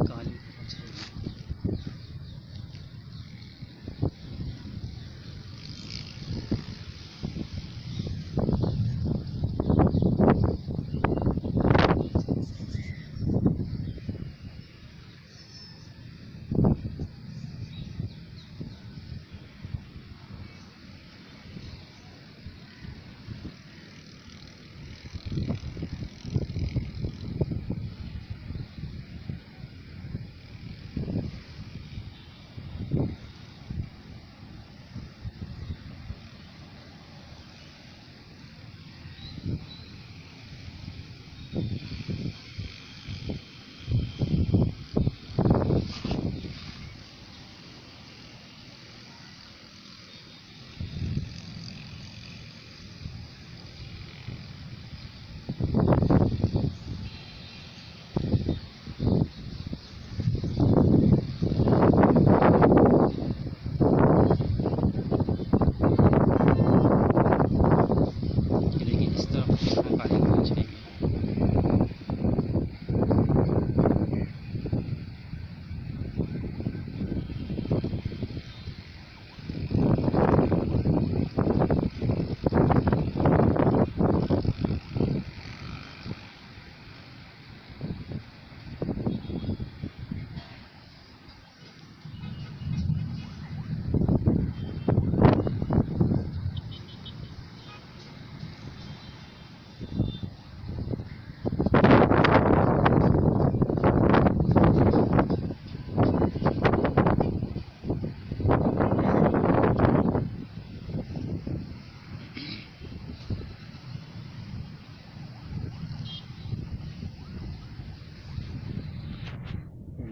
काली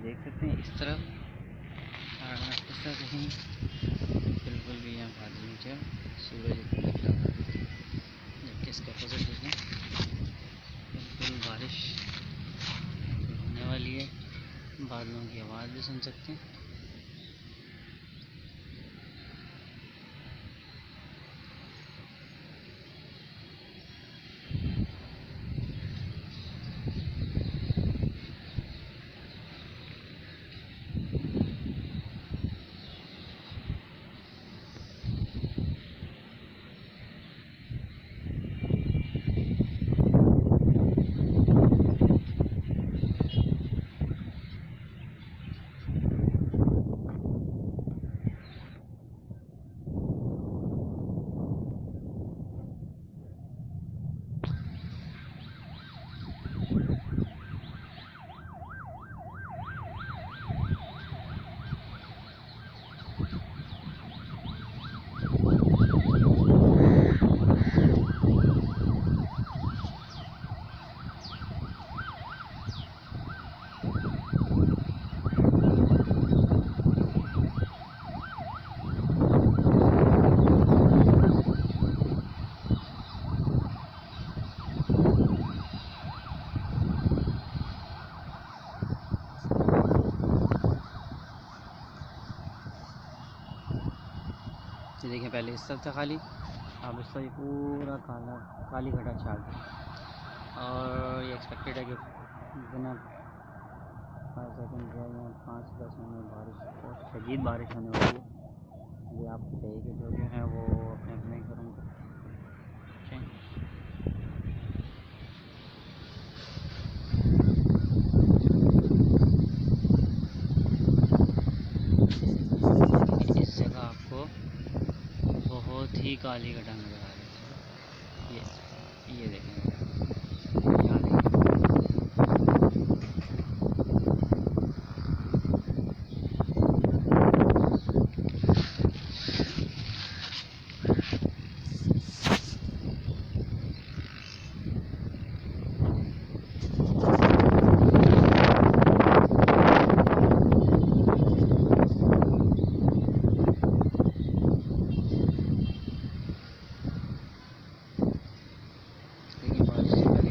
देख सकते हैं इस तरफ कहीं बिल्कुल भी यहाँ बादल नीचे सूरज निकला हुआ है, जबकि इसका अपोजिट देखें बिल्कुल बारिश होने वाली है। बादलों की आवाज़ भी सुन सकते हैं। ये देखें पहले इस तरफ था खाली, अब इस तरफ पूरा काली घटा छा गई। और ये एक्सपेक्टेड है कि बिना 5 सेकंड या 5-10 मिनट बारिश, बहुत शदीद बारिश होने वाली है। ये आपको चाहिए कि जो जो है वो अपने अपने घरों को इस जगह आपको बहुत ही काली घटा नजर आ रही है। ये देखें, यहाँ देखें। बारिश से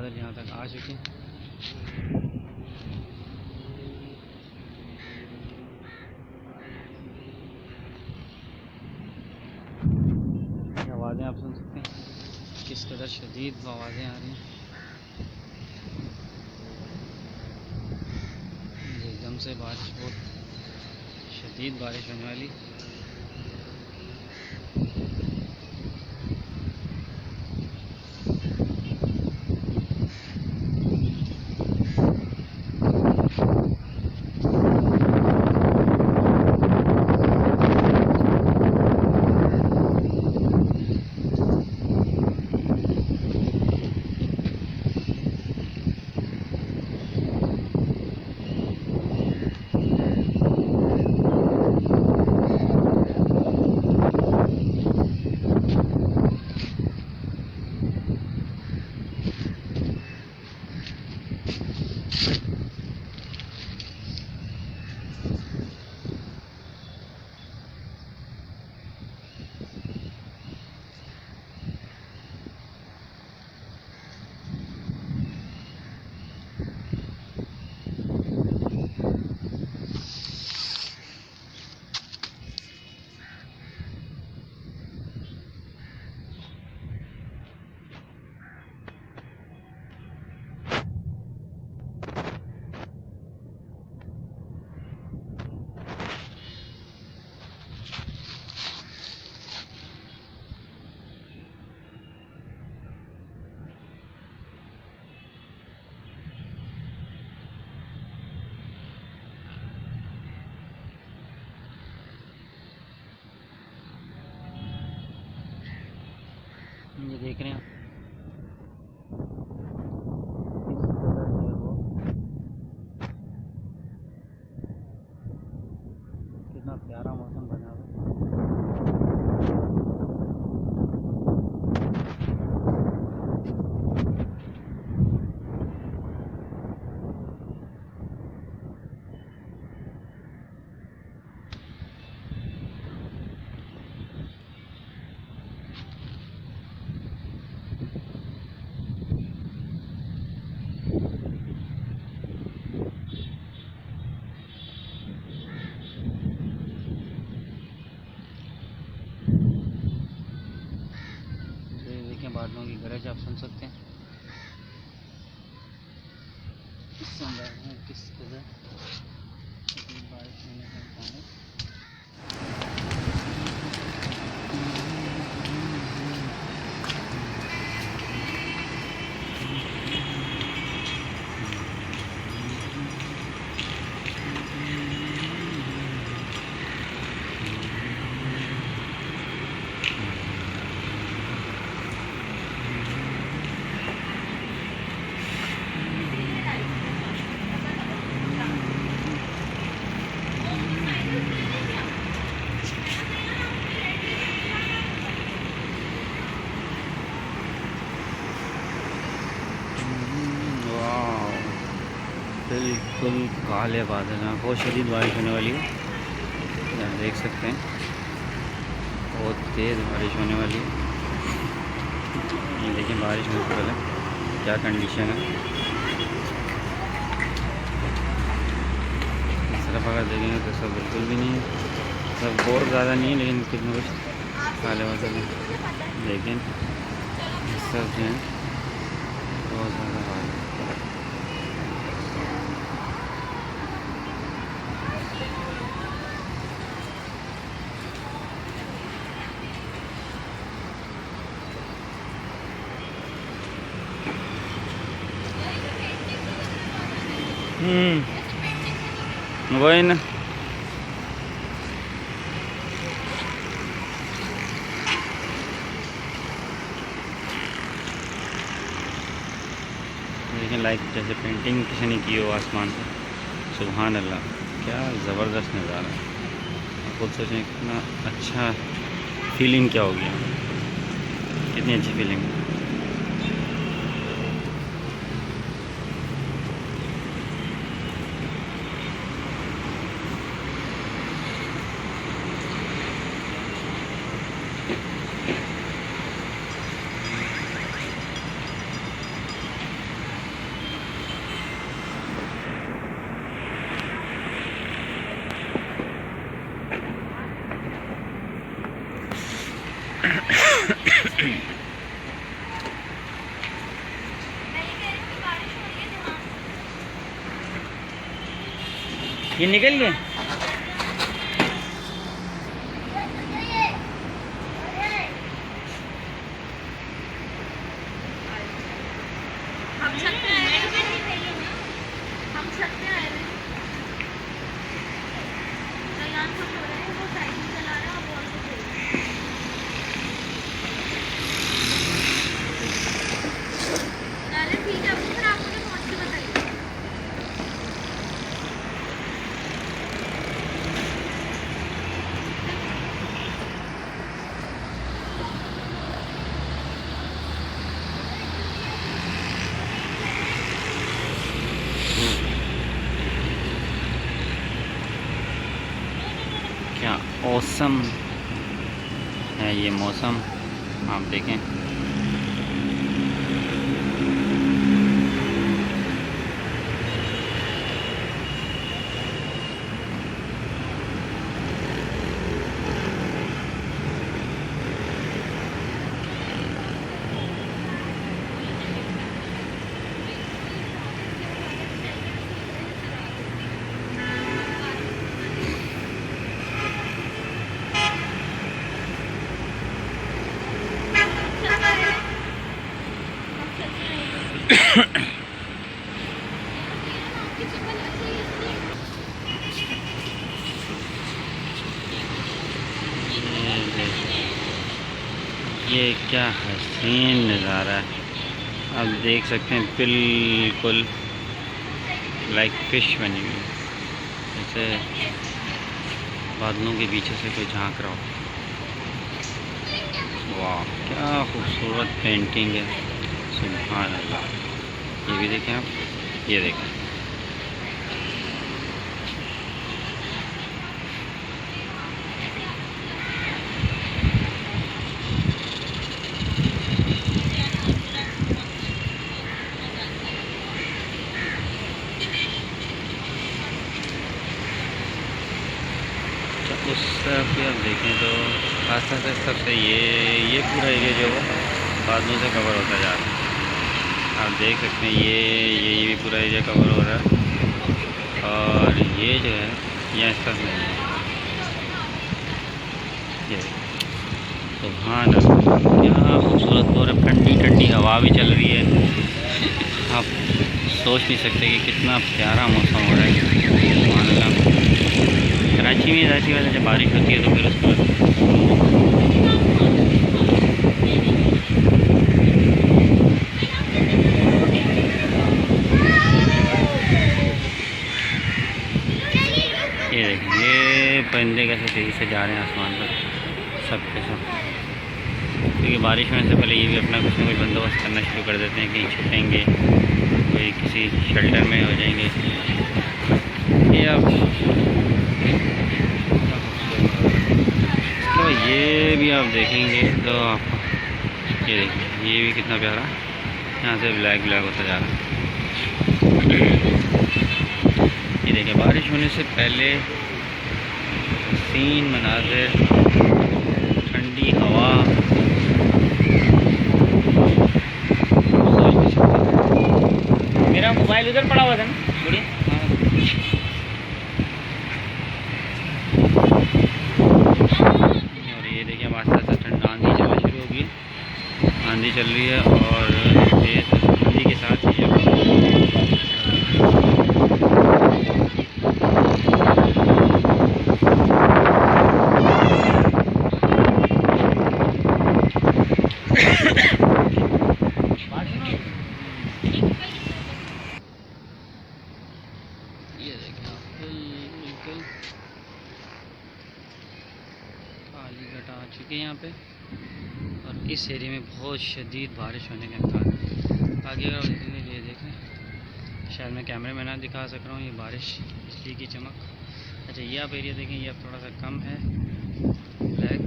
बादल यहाँ तक आ चुके हैं। आवाज़ें आप सुन सकते हैं किस कदर शदीद आवाज़ें आ रही हैं। एकदम से बारिश, बहुत शदीद बारिश होने वाली। ये देख रहे हैं किस कदर जो है वो कितना प्यारा मौसम बना हुआ बादलों की गरज आप सुन सकते हैं किस अंदाज में किस कदर बारिश होने का इम्कान है। बिल्कुल काले बादल हैं, बहुत शदीद बारिश होने वाली है। आप देख सकते हैं बहुत तेज़ बारिश होने वाली है। ये देखिए बारिश में पहले क्या कंडीशन है। इस तरफ अगर देखेंगे तो सब बिल्कुल भी नहीं है, सब बहुत ज़्यादा नहीं है लेकिन कुछ न कुछ काले बादल हैं। लेकिन सब जो है बहुत ज़्यादा बारिश। वही ना लेकिन लाइक जैसे पेंटिंग किसी ने की हो आसमान पे। सुभान अल्लाह, क्या ज़बरदस्त नज़ारा है। आप खुद सोचें कितना अच्छा फीलिंग क्या होगी, कितनी अच्छी फीलिंग है। ये निकल गए। क्या औसम है ये मौसम, आप देखें। ये क्या हसीन नज़ारा है, आप देख सकते हैं। बिल्कुल लाइक फिश बनी हुई, जैसे बादलों के पीछे से कोई झांक रहा हो। वाह क्या खूबसूरत पेंटिंग है, सुभान अल्लाह। ये भी देखें आप, ये देखें। उस तरफ भी आप देखें तो आस्ते आस्ते सबसे ये पूरा एरिया जो है बादलों से कवर होता जा रहा है। आप देख सकते हैं ये भी पूरा एरिया कवर हो रहा है, और ये जो है यहाँ इस तरफ नहीं है। ये सुभान अल्लाह क्या खूबसूरत हो रहा है। ठंडी ठंडी हवा भी चल रही है। आप सोच नहीं सकते कि कितना प्यारा मौसम हो रहा है। सुभान अल्लाह। कराची में ऐसी वजह जब बारिश होती है तो फिर उसको ये देखें, ये परिंदे कैसे तेज़ी से जा रहे हैं आसमान पर, सब के सब। क्योंकि बारिश होने से पहले ये भी अपना कुछ ना कुछ बंदोबस्त करना शुरू कर देते हैं, कहीं छुपेंगे, कोई किसी शेल्टर में हो जाएंगे। ये अब तो ये भी आप देखेंगे तो आप ये देखिए, ये भी कितना प्यारा यहाँ से ब्लैक ब्लैक होता जा रहा है। ये देखिए बारिश होने से पहले हसीन मनाज़िर, ठंडी हवा, मेरा मोबाइल उधर पड़ा हुआ था ना बढ़िया। और ये देखिए अब आस्ते आस्ते ठंड आंधी चलना शुरू होगी, आंधी चल रही है, और तेज़ आंधी के साथ ही ये देखें आप बिल्कुल काली घटा आ चुकी है यहाँ पे, और इस एरिया में बहुत शदीद बारिश होने के इम्कान। आगे अगर देखेंगे, ये देखें, शायद मैं कैमरे में ना दिखा सक रहा हूँ ये बारिश, बिजली की चमक। अच्छा ये आप एरिया देखें, ये अब थोड़ा सा कम है ब्लैक,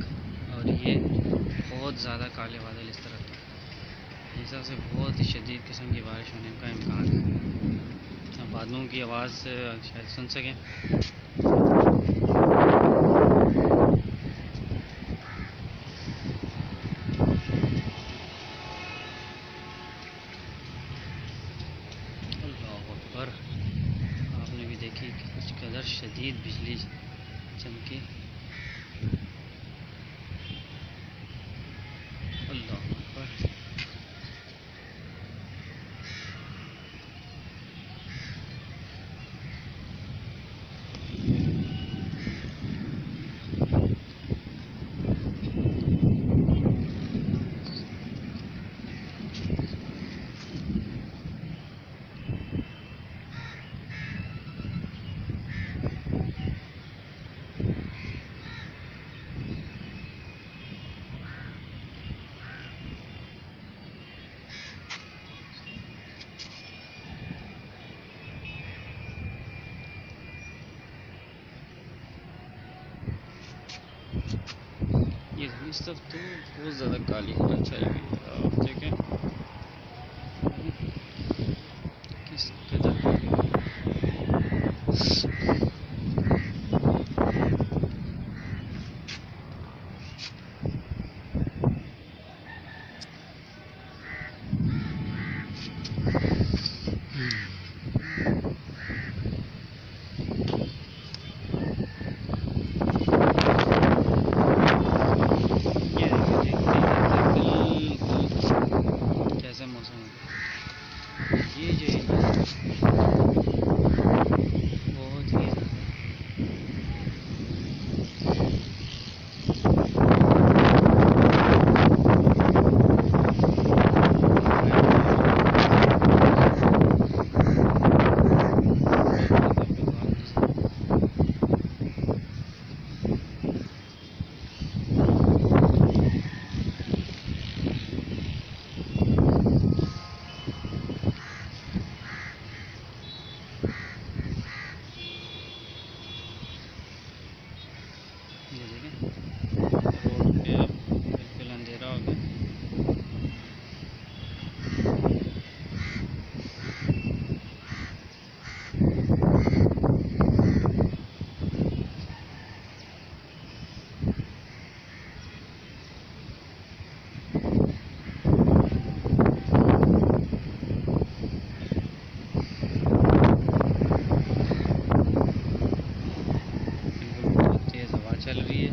और ये बहुत ज़्यादा काले बादल इस तरफ है। इस हिसाब से बहुत ही शदीद किस्म की बारिश होने का इम्कान है। बादलों की आवाज़ शायद सुन सकें। देखिए कुछ कदर शदीद बिजली चमकी। अल्लाह अकबर। ये इस तरफ तो बहुत ज़्यादा काली चल रही है, आप देखें किस कदर कैसा मौसम है। ये जो है बहुत ही ये देखें रोड पे अब बिल्कुल अंधेरा हो गया। बिल्कुल बहुत तेज़ हवा चल रही है।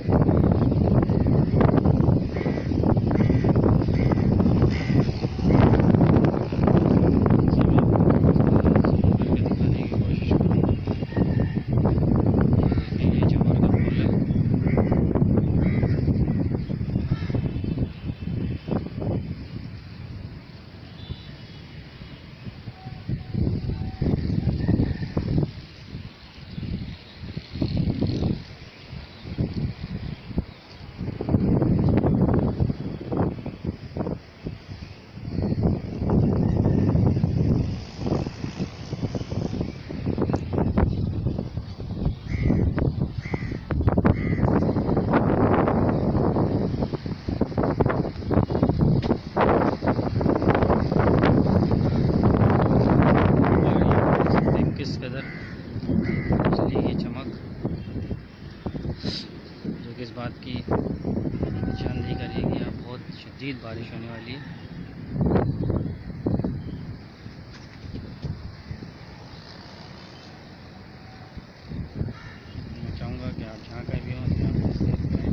किस कदर बिजली की चमक जो कि इस बात की निशानदेही कर रही है कि यहाँ बहुत शदीद बारिश होने वाली है। मैं चाहूँगा कि आप जहाँ कहीं भी हों अपनी सेफ करें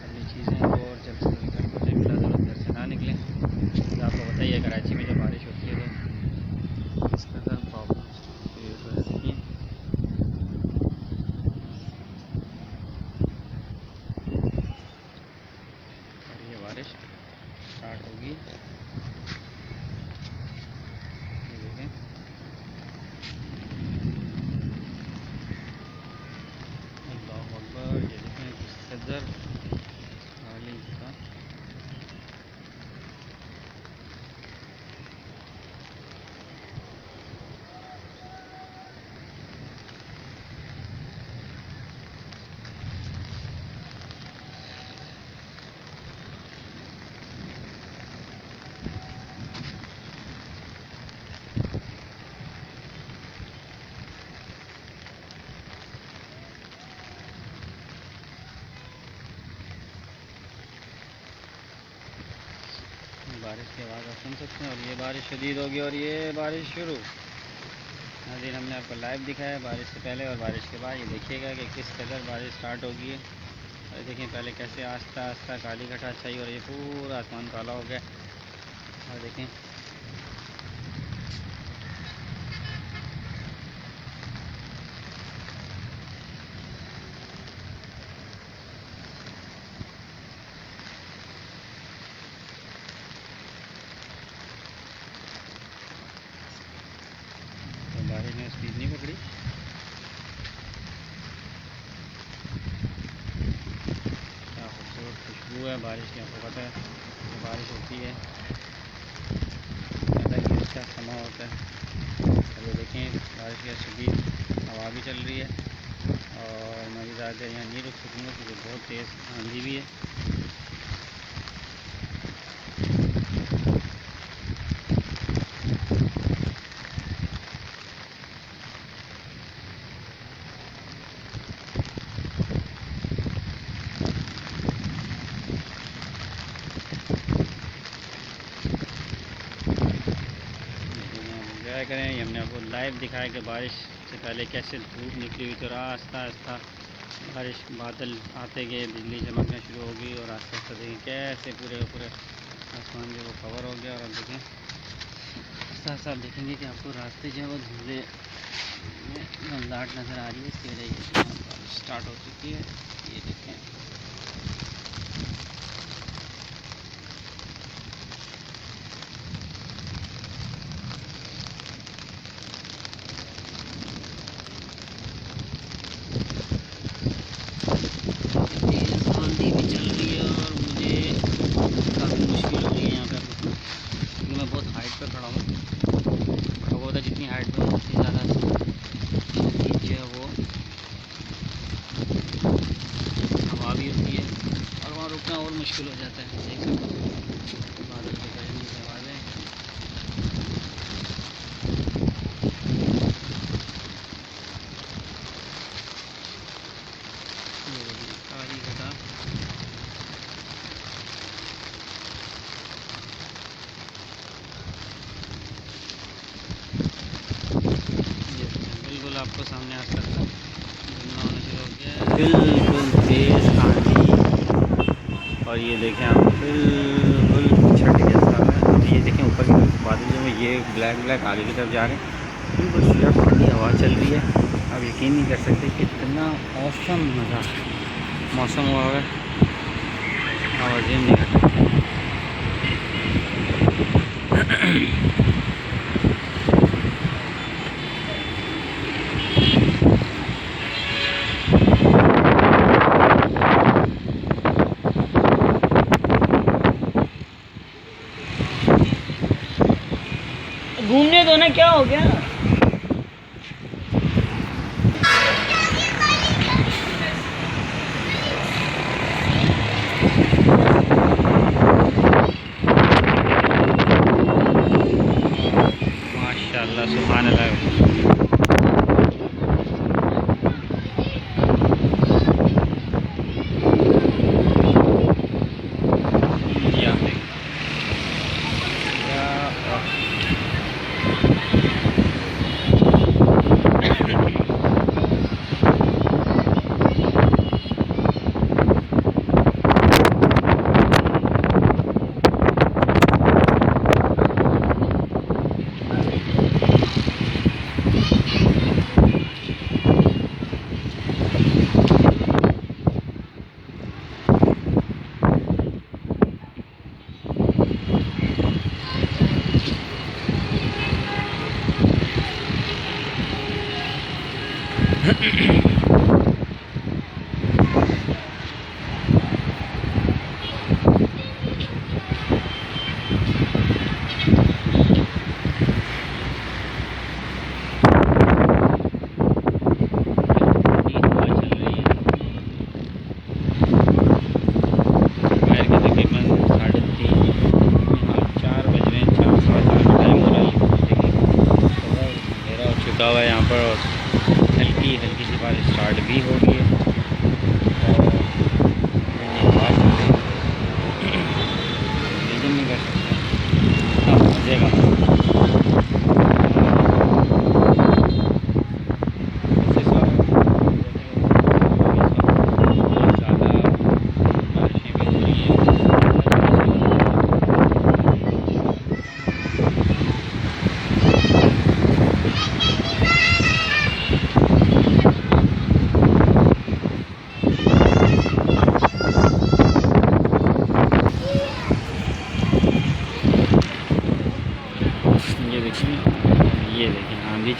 अपनी चीज़ें और जल्द से जल्द घर को जाए, बिला ज़रूरत घर से ना निकलें। तो आपको बताइए कराची में जब बारिश होती है तो किस कदर प्रॉब्लम क्रिएट हो जाती है। और ये बारिश स्टार्ट होगी, ये देखें अल्लाह अकबर। ये देखें किस कदर खाली का बारिश की आवाज़ आप सुन सकते हैं। और ये बारिश शदीद होगी और ये बारिश शुरू। दिन हमने आपको लाइव दिखाया बारिश से पहले और बारिश के बाद। ये देखिएगा कि किस कदर बारिश स्टार्ट होगी है। और देखें पहले कैसे आस्ता आस्ता काली घटा छाई और ये पूरा आसमान काला हो गया। और देखें तो बारिश ने स्पीड नहीं पकड़ी। क्या खूबसूरत खुशबू है बारिश की, आपको पता है तो बारिश होती है अलग ही इसका समा होता है। अब ये देखें बारिश की शदीद हवा भी चल रही है और मैं भी ज़्यादा यहाँ नहीं रुक सकूँगा क्योंकि बहुत तेज़ आंधी भी है। क्या करें, ये हमने आपको लाइव दिखाया कि बारिश से पहले कैसे धूप निकली हुई थी और आस्ता आस्ता बारिश बादल आते गए, बिजली चमकना शुरू हो गई और आस्ता आस्ता देखें कैसे पूरे आसमान जो वो कवर हो गया। और अब देखें साथ साथ देखेंगे कि आपको रास्ते जो है वो धुंधले घनघाट नज़र आ रही है। इसकी वजह से बारिश स्टार्ट हो चुकी है। ये देखें आंधी भी चल रही है और मुझे काफ़ी मुश्किल हो रही है यहाँ पे क्योंकि मैं बहुत हाइट पर खड़ा हूँ। आपको पता है जितनी हाइट पर उतनी ज़्यादा नीचे है वो हवा भी होती है और वहाँ रुकना और मुश्किल हो जाता है। देख सकते हो बादल के गरजने की आवाज़ें। काली घटा बिल्कुल आपको सामने आ सकता है, धुंधला होना शुरू हो गया है, बिल्कुल तेज़ आंधी। और ये देखें आप बिल्कुल छठ जैसा है। ये देखें ऊपर की तरफ बादल जो है ये ब्लैक ब्लैक आगे की तरफ जा रहे हैं। बिल्कुल सीधा ठंडी हवा चल रही है। आप यकीन नहीं कर सकते कितना औसम मज़ा मौसम हुआ है। आवाज़ें नहीं करते। घूमने दो ना, क्या हो गया। माशाल्लाह सुभान अल्लाह। हुआ है यहाँ पर और हल्की हल्की सी बारिश स्टार्ट भी हो गई है। नहीं कर सकते, मजे का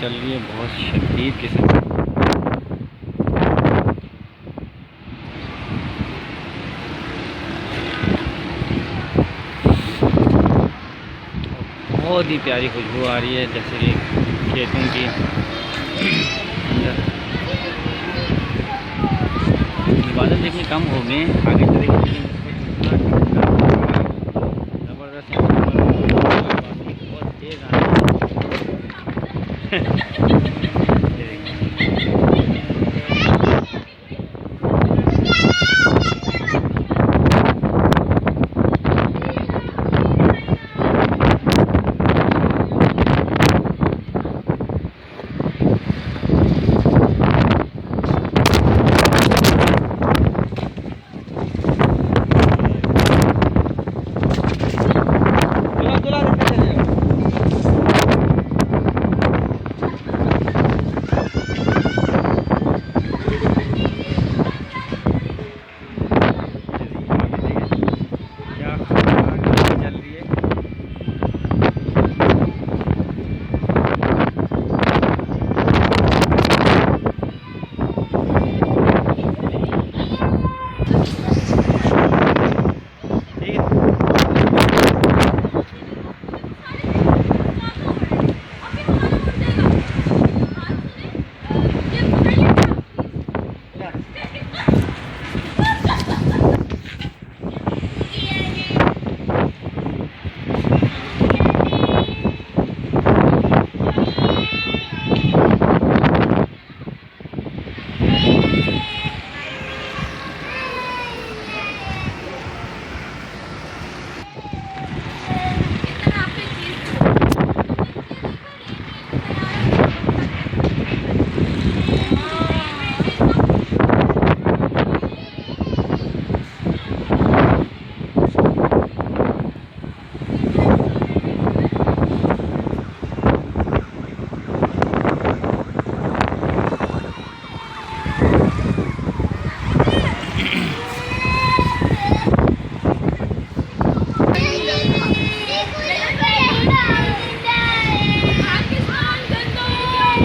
चल रही है बहुत शदीद किस्म की। बहुत ही प्यारी खुशबू आ रही है जैसे कि खेतों की अंदर। बादल देखने कम हो गए आगे चले गए, लेकिन ज़बरदस्त बहुत तेज़ आ रही है।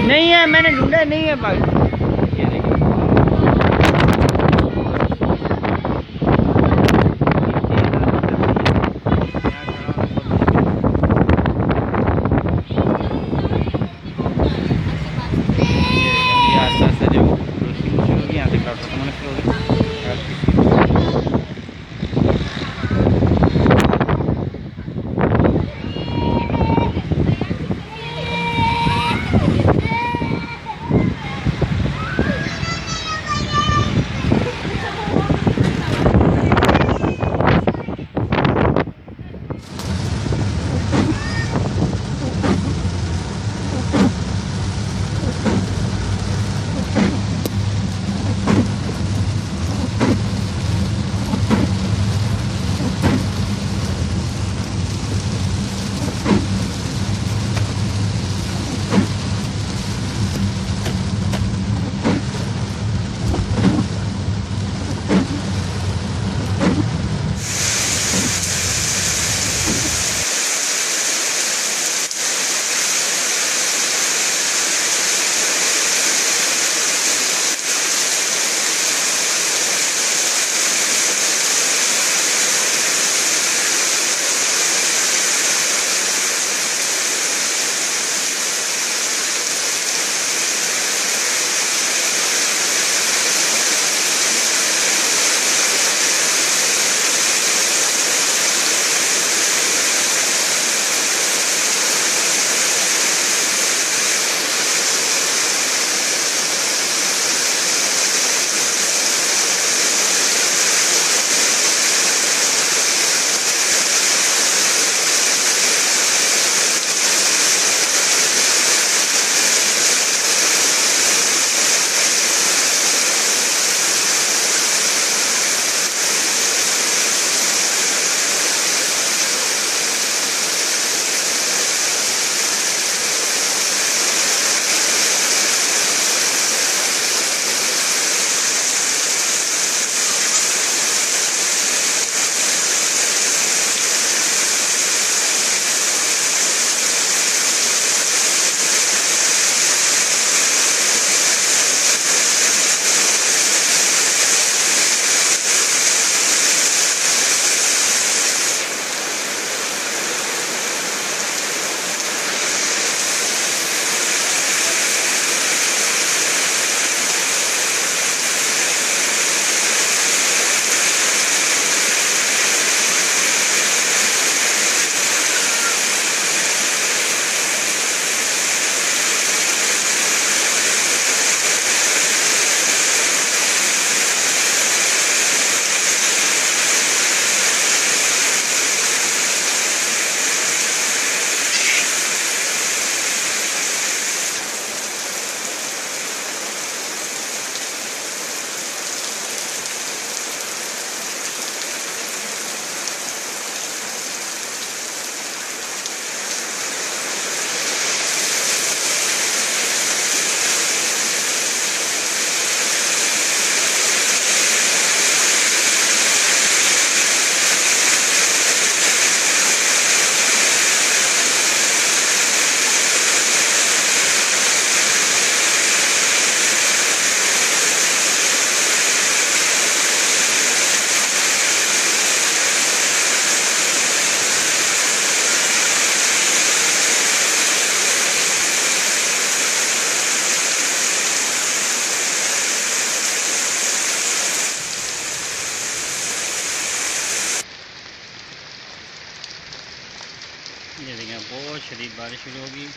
नहीं है, मैंने ढूंढा नहीं है भाई। ये देखिए आस्ते आस्ते जो रोशनी शुरू होगी यहाँ से काटो तो मैंने शुरू होगी। बहुत शदीद बारिश शुरू होगी।